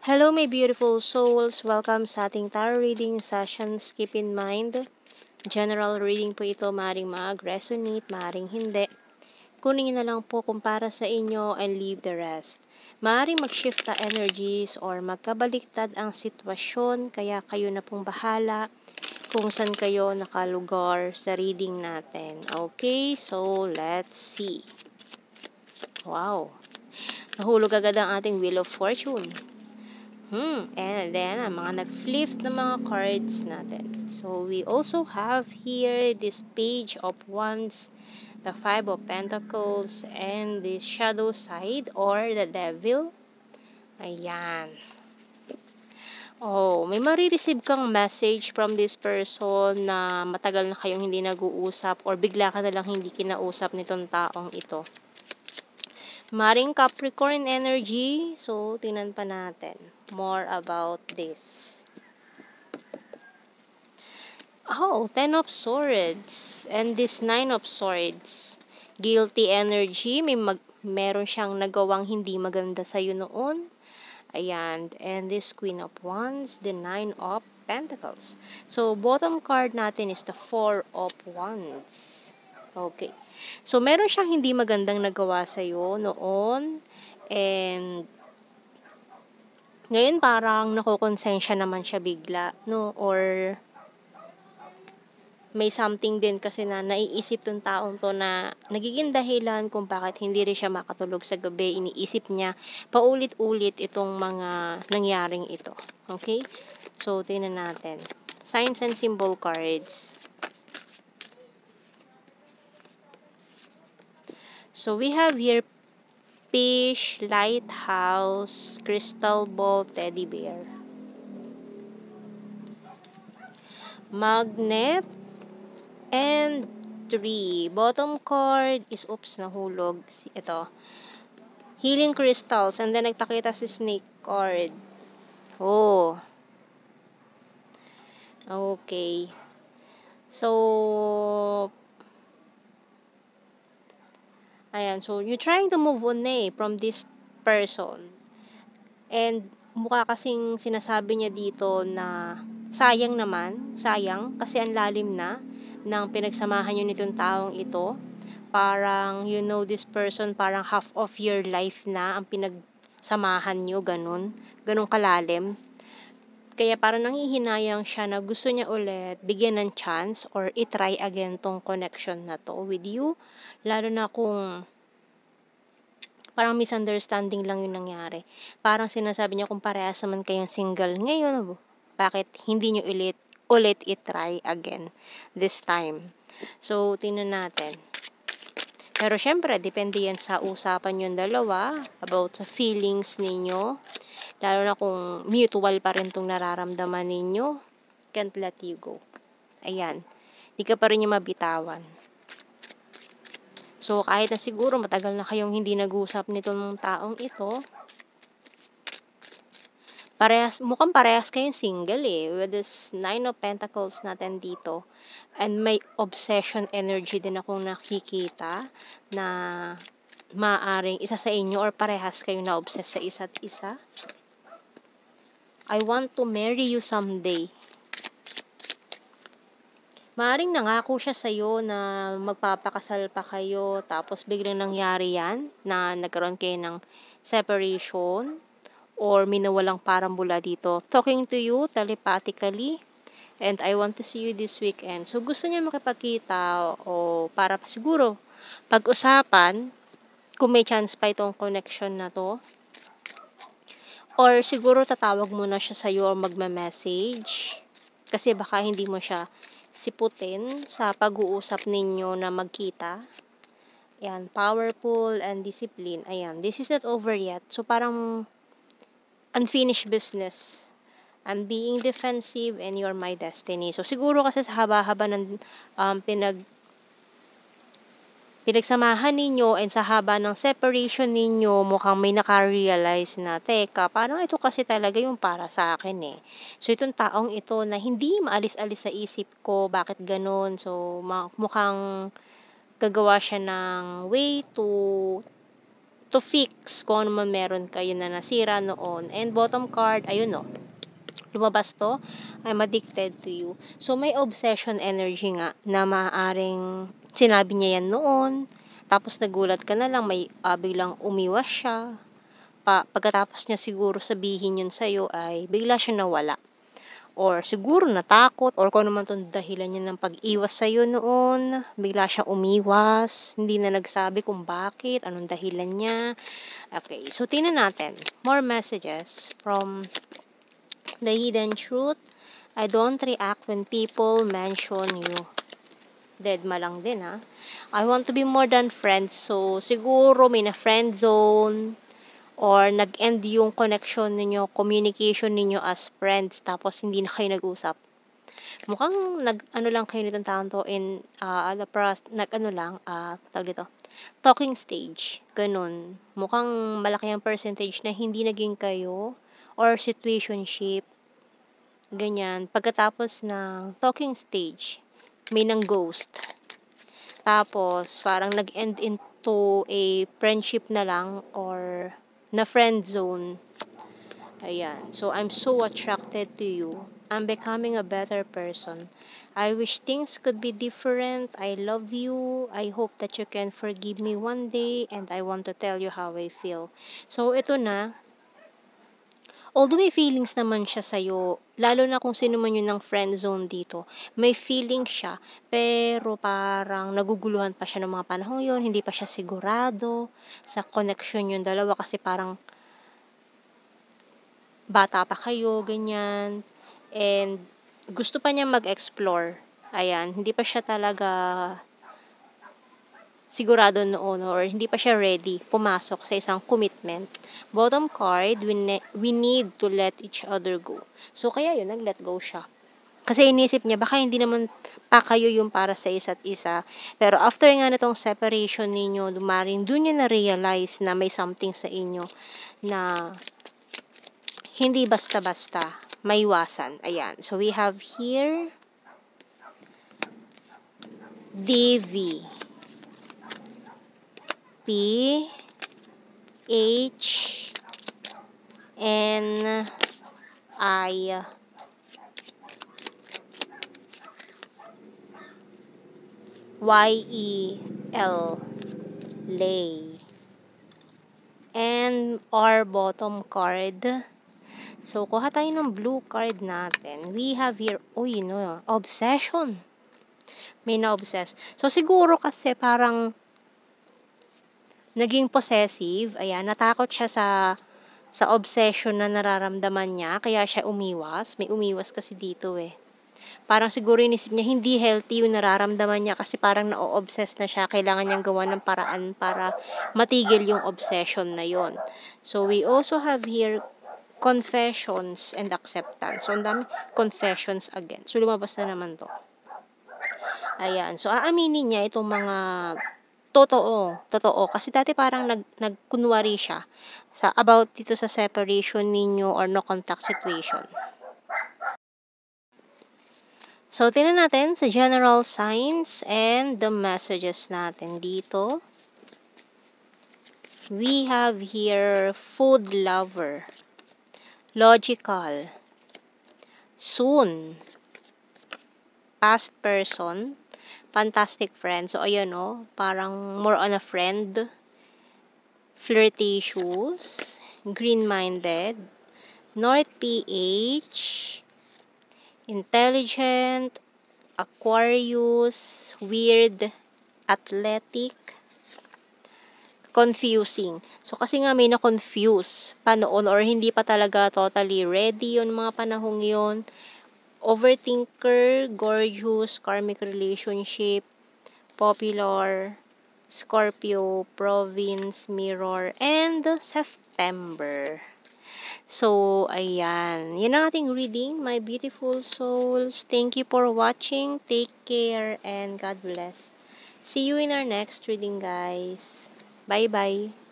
Hello, my beautiful souls. Welcome sa ating tarot reading sessions. Keep in mind, general reading po ito. Maring mag-resonate, maring hindi. Kunin niyo na lang po kung para sa inyo and leave the rest. Maaring mag-shift na energies or magkabaliktad ang sitwasyon, kaya kayo na pong bahala kung saan kayo nakalugar sa reading natin. Okay, so let's see. Wow, nahulog agad ang ating Wheel of Fortune. And then, ang mga nag-flip na mga cards natin. So, we also have here this Page of Wands, the Five of Pentacles, and the Shadow Side or the Devil. Ayan. Oh, may marireceive kang message from this person na matagal na kayong hindi nag-uusap or bigla ka na lang hindi kinausap nitong taong ito. Maring Capricorn energy. So, tingnan pa natin more about this. Oh, Ten of Swords. And this Nine of Swords. Guilty energy. Meron siyang nagawang hindi maganda sa'yo noon. Ayan. And this Queen of Wands. The Nine of Pentacles. So, bottom card natin is the Four of Wands. Okay. So, meron siyang hindi magandang nagawa sa'yo noon. And ngayon parang nakokonsensya naman siya bigla, no? Or may something din kasi na naiisip tong taong to na nagiging dahilan kung bakit hindi rin siya makatulog sa gabi. Iniisip niya paulit-ulit itong mga nangyaring ito. Okay? So, tingnan natin. Signs and symbol cards. So, we have here fish, lighthouse, crystal ball, teddy bear. Magnet, and 3. Bottom card is, nahulog. Ito. Healing crystals. And then, nagpakita si snake card. Oh. Okay. So, ayan. So, you're trying to move on from this person. And, mukha kasing sinasabi niya dito na sayang naman. Sayang. Kasi ang lalim na ng pinagsamahan niyo nitong taong ito. Parang, you know this person, parang half of your life na ang pinagsamahan nyo, ganun kalalim. Kaya parang nanghihinayang siya na gusto niya ulit bigyan ng chance or itry again tong connection na to with you. Lalo na kung parang misunderstanding lang yung nangyari. Parang sinasabi niya kung parehas naman kayong single ngayon, bakit hindi nyo ulit itry again this time. So, tingnan natin. Pero syempre, depende yan sa usapan yung dalawa about sa feelings ninyo. Lalo na kung mutual pa rin itong nararamdaman ninyo. Can't let you go. Ayan. Di ka pa rin yung mabitawan. So, kahit na siguro matagal na kayong hindi nag-usap nitong taong ito, mukhang parehas kayong single with this Nine of Pentacles natin dito. And may obsession energy din akong nakikita na maaring isa sa inyo or parehas kayo na obsessed sa isa't isa. I want to marry you someday. Maaring nangako siya sa'yo na magpapakasal pa kayo tapos biglang nangyari yan na nagkaroon kayo ng separation or may nawalang parambula dito. Talking to you telepathically. And I want to see you this weekend. So, gusto niya makipagkita o para siguro pag-usapan kung may chance pa itong connection na to. Or siguro tatawag muna siya sa'yo or magma-message. Kasi baka hindi mo siya siputin sa pag-uusap ninyo na magkita. Ayan, powerful and discipline. Ayan, this is not over yet. So, parang unfinished business. I'm being defensive and you're my destiny. So, siguro kasi sa haba-haba ng pinagsamahan ninyo and sa haba ng separation ninyo, mukhang may naka-realize na, teka, parang ito kasi talaga yung para sa akin So, itong taong ito na hindi maalis-alis sa isip ko, bakit ganun? So, mukhang gagawa siya ng way to to fix kung ano man meron kayo na nasira noon. And bottom card, ayun no, lumabas to, I'm addicted to you. So, may obsession energy nga na maaaring sinabi niya yan noon, tapos nagulat ka na lang, may biglang umiwas siya. Pagkatapos niya siguro sabihin yun sa'yo ay bigla siya nawala. Or siguro natakot or kung ano man tong dahilan niya ng pag-iwas sa'yo noon, bigla siya umiwas, hindi na nagsabi kung bakit, anong dahilan niya. Okay, so tingnan natin. More messages from the hidden truth. I don't react when people mention you. Deadma lang din ha. I want to be more than friends. So, siguro may na friend zone or nag-end yung connection ninyo, communication ninyo as friends, tapos hindi na kayo nag-usap. Mukhang ano lang kayo nitong taon to in nag-ano lang, tawag dito, talking stage, ganun. Mukhang malaki ang percentage na hindi naging kayo or situationship, ganyan. Pagkatapos ng talking stage, may nang ghost. Tapos, parang nag-end into a friendship na lang or na friend zone. Ayan. So, I'm so attracted to you. I'm becoming a better person. I wish things could be different. I love you. I hope that you can forgive me one day and I want to tell you how I feel. So, ito na. Although may feelings naman siya sa'yo, lalo na kung sino man yun ng friend zone dito, may feelings siya, pero parang naguguluhan pa siya ng mga panahon yun, hindi pa siya sigurado sa connection yung dalawa kasi parang bata pa kayo, ganyan. And gusto pa niya mag-explore. Ayan, hindi pa siya talaga sigurado noon or hindi pa siya ready pumasok sa isang commitment. Bottom card, we need to let each other go. So, kaya yun, nag-let go siya. Kasi inisip niya, baka hindi naman pa kayo yung para sa isa't isa. Pero after nga na tong separation ninyo, dumaring, dun niya na-realize na may something sa inyo na hindi basta-basta maiwasan. Ayan. So, we have here DV. P H N I Y E L, lay. And our bottom card. So, kuha tayo ng blue card natin. We have here, obsession. May na-obsess. So, siguro kasi parang naging possessive. Ayan, natakot siya sa obsession na nararamdaman niya, kaya siya umiwas. May umiwas kasi dito eh. Parang siguro inisip niya hindi healthy yung nararamdaman niya kasi parang na-obsess na siya. Kailangan niyang gawa ng paraan para matigil yung obsession na yon. So, we also have here confessions and acceptance. So, ang dami confessions again. So, lumabas na naman to. Ayan. So, aaminin niya itong mga totoo. Kasi dati parang nagkunwari siya about dito sa separation ninyo or no contact situation. So, tingnan natin sa general signs and the messages natin dito. We have here food lover, logical, soon, past person, fantastic friend. So, ayun parang more on a friend, flirtatious, green-minded, North PH, intelligent, Aquarius, weird, athletic, confusing. So, kasi nga may na-confuse pa noon or hindi pa talaga totally ready yung mga panahong yun. Overthinker, gorgeous, karmic relationship, popular, Scorpio, province, mirror, and September. So, ayan. Yun ang ating reading, my beautiful souls. Thank you for watching. Take care and God bless. See you in our next reading, guys. Bye-bye.